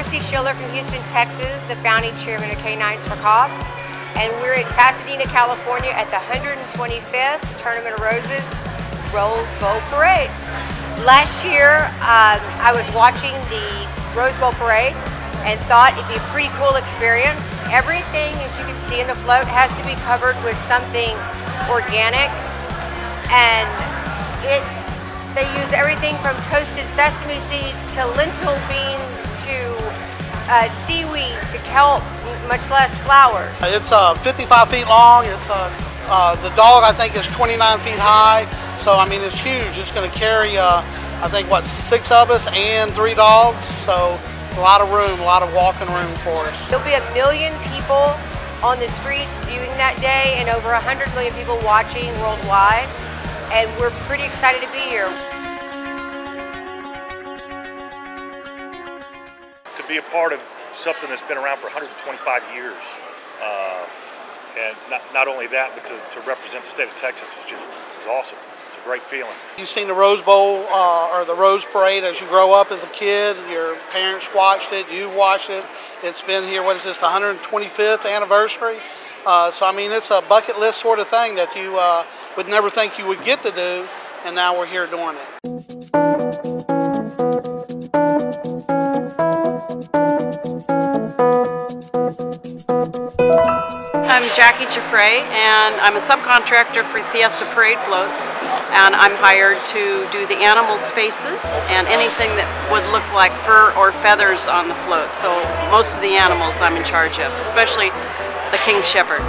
Christy Schiller from Houston, Texas, the founding chairman of Canines for Cops. And we're in Pasadena, California at the 125th Tournament of Roses Rose Bowl Parade. Last year, I was watching the Rose Bowl Parade and thought it'd be a pretty cool experience. Everything, as you can see in the float, has to be covered with something organic. And they use everything from toasted sesame seeds to lentil beans to seaweed to kelp, much less flowers. It's 55 feet long. The dog, I think, is 29 feet high. So, I mean, it's huge. It's going to carry, I think, what, 6 of us and 3 dogs. So, a lot of room, a lot of walking room for us. There'll be 1 million people on the streets viewing that day and over 100 million people watching worldwide. And we're pretty excited to be here. To be a part of something that's been around for 125 years, and not only that, but to represent the state of Texas is awesome. It's a great feeling. You've seen the Rose Bowl or the Rose Parade as you grow up as a kid. Your parents watched it. You watched it. It's been here. What is this? The 125th anniversary. So I mean, it's a bucket list sort of thing that you would never think you would get to do, and now we're here doing it. I'm Jackie Giuffre, and I'm a subcontractor for Fiesta Parade Floats, and I'm hired to do the animals' faces and anything that would look like fur or feathers on the float. So most of the animals I'm in charge of, especially the King Shepherd.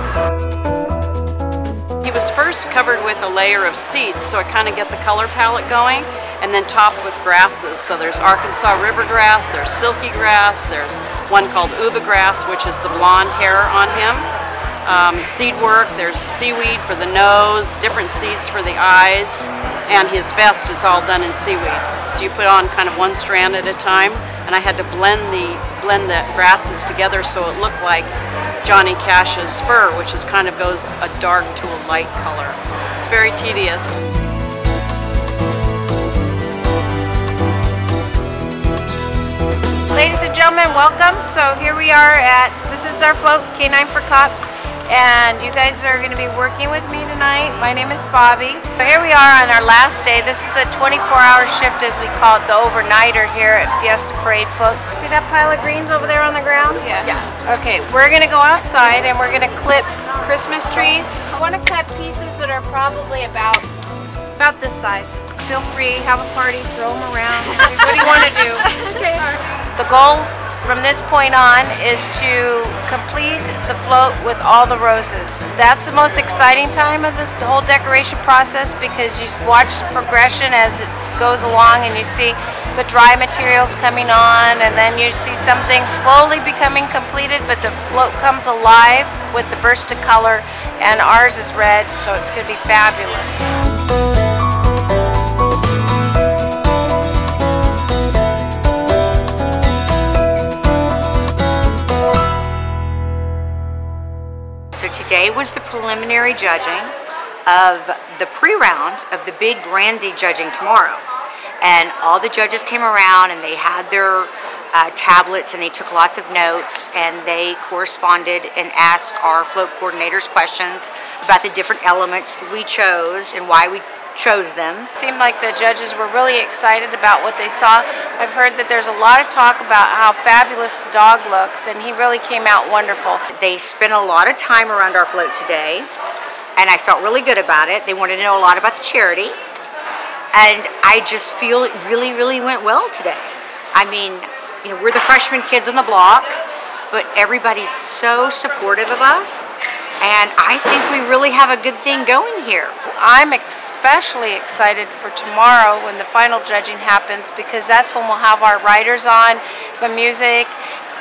He was first covered with a layer of seeds, so I kind of get the color palette going, and then topped with grasses. So there's Arkansas river grass, there's silky grass, there's one called uva grass, which is the blonde hair on him. Seed work, there's seaweed for the nose, different seeds for the eyes, and his vest is all done in seaweed. You put on kind of one strand at a time, and I had to blend the grasses together so it looked like Johnny Cash's fur, which is kind of goes a dark to a light color. It's very tedious. Ladies and gentlemen, welcome. So here we are this is our float, Canine for Cops, and you guys are going to be working with me tonight. My name is Bobby. So here we are on our last day. This is the 24-hour shift, as we call it, the overnighter here at Fiesta Parade Floats. See that pile of greens over there on the ground? Yeah. Okay, we're going to go outside and we're going to clip Christmas trees. I want to cut pieces that are probably about this size. Feel free, have a party, throw them around. What do you want to do? Okay. The goal from this point on is to complete the float with all the roses. That's the most exciting time of the whole decoration process, because you watch the progression as it goes along and you see the dry materials coming on, and then you see some things slowly becoming completed, but the float comes alive with the burst of color, and ours is red, so it's going to be fabulous. So today was the preliminary judging of the pre-round of the big Grandy judging tomorrow. And all the judges came around and they had their tablets and they took lots of notes, and they corresponded and asked our float coordinators questions about the different elements that we chose and why we chose them. It seemed like the judges were really excited about what they saw. I've heard that there's a lot of talk about how fabulous the dog looks, and he really came out wonderful. They spent a lot of time around our float today, and I felt really good about it. They wanted to know a lot about the charity, and I just feel it really, really went well today. I mean, you know, we're the freshman kids on the block, but everybody's so supportive of us, and I think we really have a good thing going here. I'm especially excited for tomorrow when the final judging happens, because that's when we'll have our riders on, the music,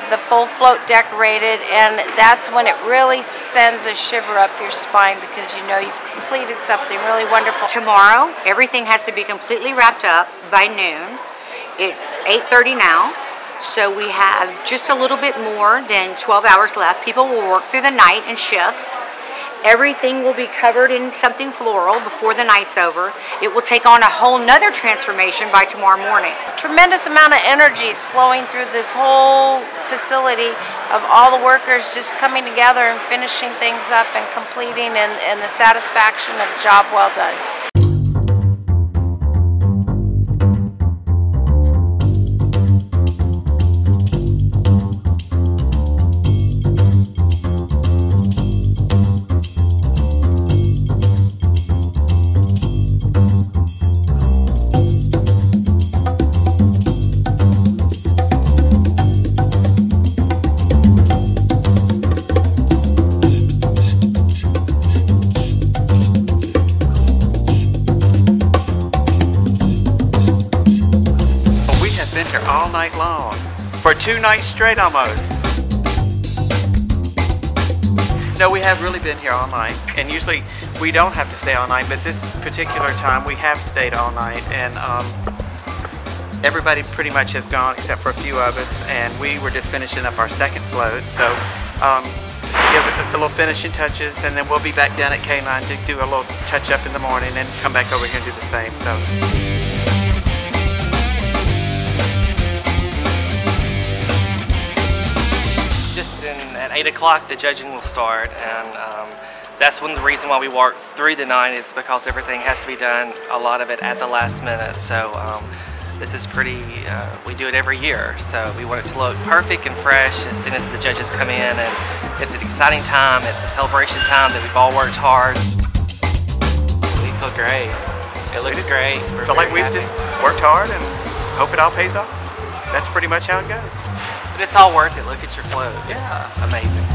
the full float decorated, and that's when it really sends a shiver up your spine, because you know you've completed something really wonderful. Tomorrow, everything has to be completely wrapped up by noon. It's 8:30 now, so we have just a little bit more than 12 hours left. People will work through the night in shifts, Everything will be covered in something floral before the night's over. It will take on a whole nother transformation by tomorrow morning. Tremendous amount of energy is flowing through this whole facility of all the workers just coming together and finishing things up and completing, and the satisfaction of a job well done. All night long, for 2 nights straight almost. No, we have really been here all night, and usually we don't have to stay all night, but this particular time we have stayed all night, and everybody pretty much has gone except for a few of us, and we were just finishing up our second float, so just to give it the little finishing touches, and then we'll be back down at K9 to do a little touch up in the morning and come back over here and do the same. So. At 8 o'clock the judging will start, and that's the reason why we work through the night, is because everything has to be done, a lot of it at the last minute. So this is pretty, we do it every year, so we want it to look perfect and fresh as soon as the judges come in, and it's an exciting time, it's a celebration time that we've all worked hard. We feel great, it looks great. I feel like we've just worked hard and hope it all pays off. That's pretty much how it goes. But it's all worth it. Look at your float. Yeah. It's amazing.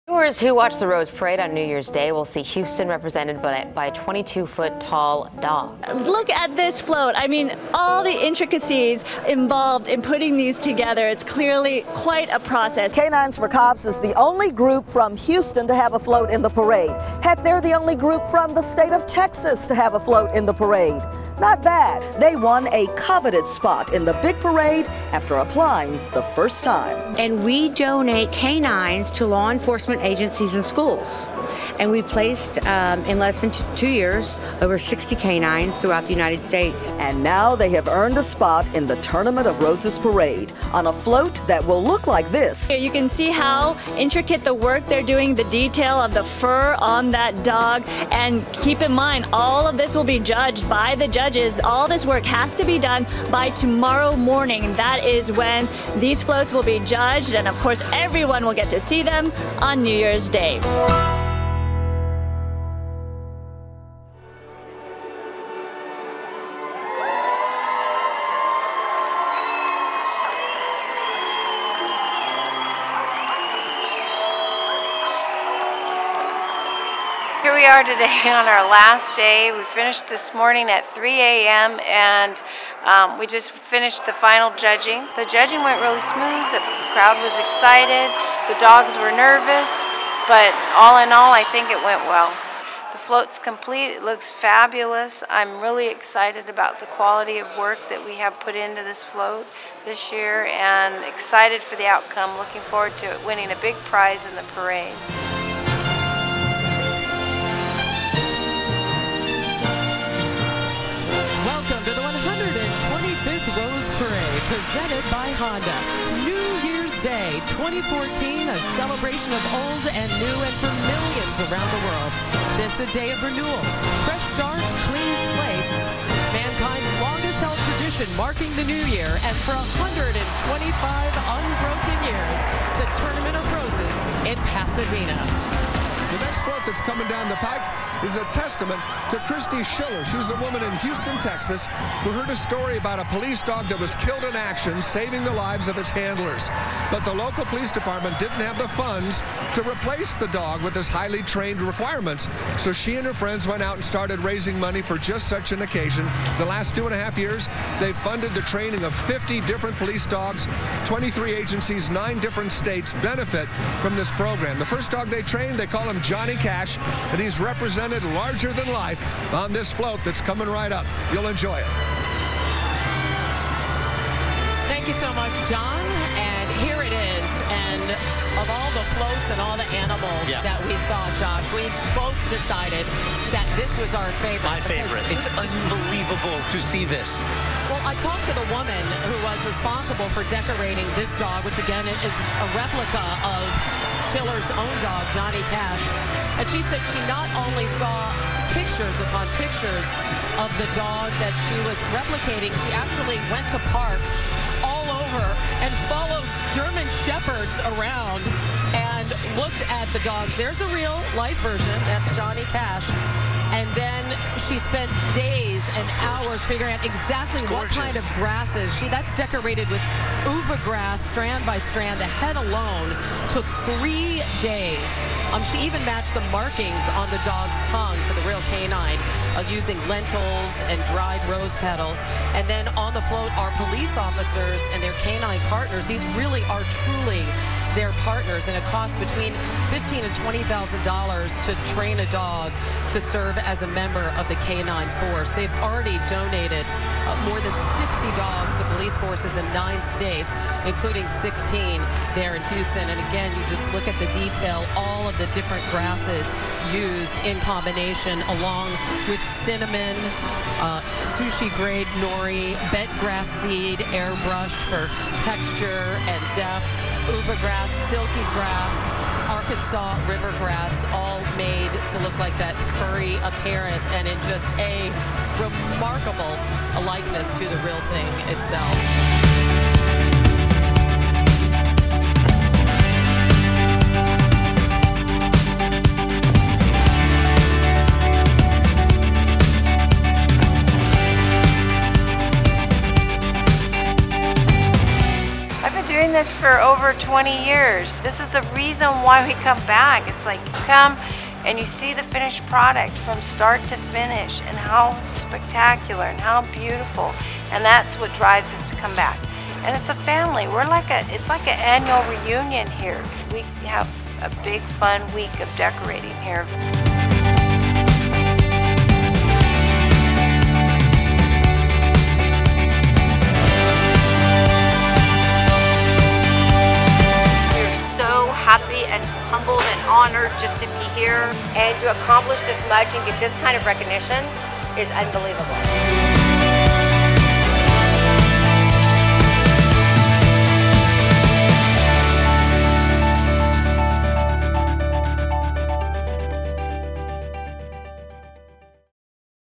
Viewers who watch the Rose Parade on New Year's Day will see Houston represented by a 22-foot tall dog. Look at this float. I mean, all the intricacies involved in putting these together. It's clearly quite a process. K9s for Cops is the only group from Houston to have a float in the parade. Heck, they're the only group from the state of Texas to have a float in the parade. Not bad. They won a coveted spot in the big parade after applying the first time. And we donate canines to law enforcement agencies and schools. And we placed, in less than 2 years, over 60 canines throughout the United States. And now they have earned a spot in the Tournament of Roses parade on a float that will look like this. You can see how intricate the work they're doing, the detail of the fur on that dog. And keep in mind, all of this will be judged by the judges. All this work has to be done by tomorrow morning. That is when these floats will be judged, and of course everyone will get to see them on New Year's Day. Here we are today on our last day. We finished this morning at 3 a.m. and we just finished the final judging. The judging went really smooth. The crowd was excited. The dogs were nervous, but all in all, I think it went well. The float's complete. It looks fabulous. I'm really excited about the quality of work that we have put into this float this year, and excited for the outcome. Looking forward to it winning a big prize in the parade. Welcome to the 125th Rose Parade, presented by Honda. New Year's Day 2014, a celebration of old and new, and for millions around the world. This is a day of renewal, fresh starts, clean slates, mankind's longest-held tradition marking the new year, and for 125 unbroken years, the Tournament of Roses in Pasadena. The next float that's coming down the pike is a testament to Christy Schiller. She's a woman in Houston, Texas, who heard a story about a police dog that was killed in action, saving the lives of its handlers. But the local police department didn't have the funds to replace the dog with his highly trained requirements. So she and her friends went out and started raising money for just such an occasion. The last 2.5 years, they've funded the training of 50 different police dogs. 23 agencies, 9 different states benefit from this program. The first dog they trained, they call him Johnny Cash, and he's represented larger than life on this float that's coming right up. You'll enjoy it. Thank you so much, John. And here it is, and of all the floats and all the animals that we saw, Josh, we both decided that this was our favorite. My favorite. It's unbelievable to see this. Well, I talked to the woman who was responsible for decorating this dog, which again is a replica of Schiller's own dog, Johnny Cash. And she said she not only saw pictures upon pictures of the dog that she was replicating, she actually went to parks all over and followed German Shepherds around and looked at the dogs. There's the real life version. That's Johnny Cash. And then she spent days and hours figuring out exactly what kind of grasses. That's decorated with uva grass, strand by strand. The head alone took 3 days. She even matched the markings on the dog's tongue to the real canine using lentils and dried rose petals. And then on the float are police officers and their canine partners. These really are truly their partners, and it costs between $15,000 and $20,000 to train a dog to serve as a member of the canine force. They've already donated more than 60 dogs to police forces in 9 states, including 16 there in Houston. And again, you just look at the detail, all of the different grasses used in combination, along with cinnamon, sushi grade nori, bent grass seed, airbrushed for texture and depth, uva grass, silky grass, Arkansas river grass, all made to look like that furry appearance, and in just a remarkable likeness to the real thing itself. Doing this for over 20 years. This is the reason why we come back. It's like you come and you see the finished product from start to finish and how spectacular and how beautiful, and that's what drives us to come back. And it's a family. It's like an annual reunion here. We have a big fun week of decorating here. Happy and humbled and honored just to be here, and to accomplish this much and get this kind of recognition is unbelievable.